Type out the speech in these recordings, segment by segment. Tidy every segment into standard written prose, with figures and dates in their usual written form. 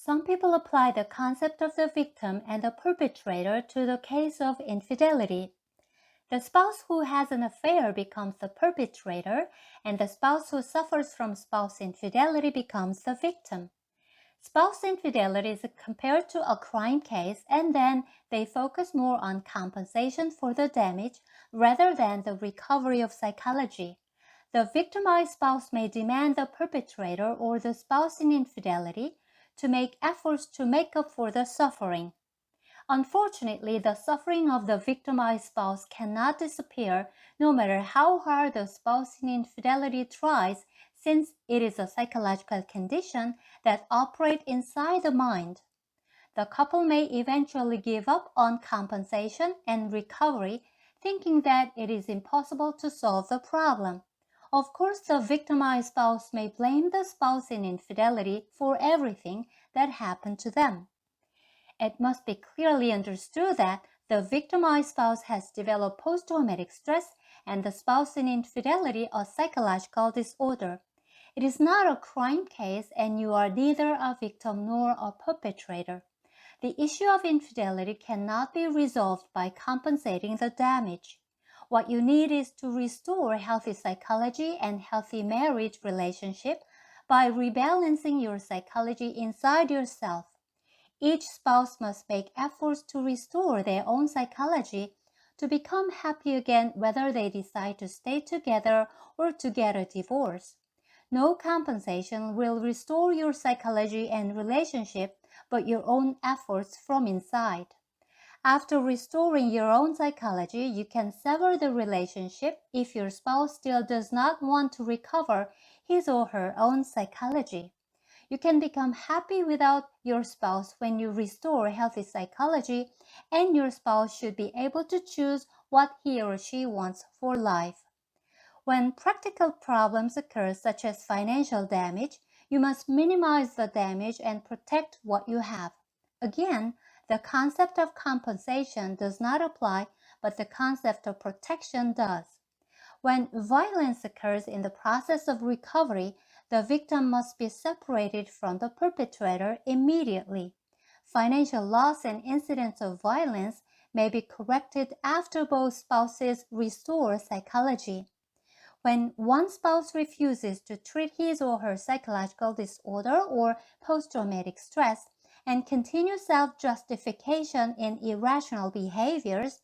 Some people apply the concept of the victim and the perpetrator to the case of infidelity. The spouse who has an affair becomes the perpetrator, and the spouse who suffers from spouse infidelity becomes the victim. Spouse infidelity is compared to a crime case, and then they focus more on compensation for the damage rather than the recovery of psychology. The victimized spouse may demand the perpetrator or the spouse in infidelity to make efforts to make up for the suffering. Unfortunately, the suffering of the victimized spouse cannot disappear no matter how hard the spouse in infidelity tries, since it is a psychological condition that operates inside the mind. The couple may eventually give up on compensation and recovery, thinking that it is impossible to solve the problem. Of course, the victimized spouse may blame the spouse in infidelity for everything that happened to them. It must be clearly understood that the victimized spouse has developed post-traumatic stress and the spouse in infidelity a psychological disorder. It is not a crime case, and you are neither a victim nor a perpetrator. The issue of infidelity cannot be resolved by compensating the damage. What you need is to restore healthy psychology and healthy marriage relationship by rebalancing your psychology inside yourself. Each spouse must make efforts to restore their own psychology to become happy again, whether they decide to stay together or to get a divorce. No compensation will restore your psychology and relationship, but your own efforts from inside. After restoring your own psychology, you can sever the relationship if your spouse still does not want to recover his or her own psychology. You can become happy without your spouse when you restore healthy psychology, and your spouse should be able to choose what he or she wants for life. When practical problems occur, such as financial damage, you must minimize the damage and protect what you have. Again, the concept of compensation does not apply, but the concept of protection does. When violence occurs in the process of recovery, the victim must be separated from the perpetrator immediately. Financial loss and incidents of violence may be corrected after both spouses restore psychology. When one spouse refuses to treat his or her psychological disorder or post-traumatic stress and continues self-justification in irrational behaviors,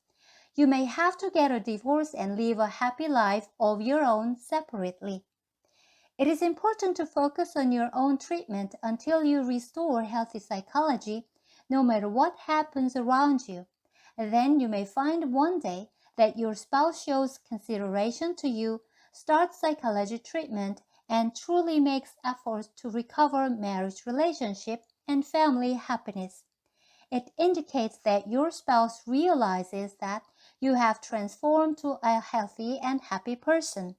you may have to get a divorce and live a happy life of your own separately. It is important to focus on your own treatment until you restore healthy psychology, no matter what happens around you. Then you may find one day that your spouse shows consideration to you, starts psychology treatment, and truly makes efforts to recover marriage relationship and family happiness. It indicates that your spouse realizes that you have transformed to a healthy and happy person.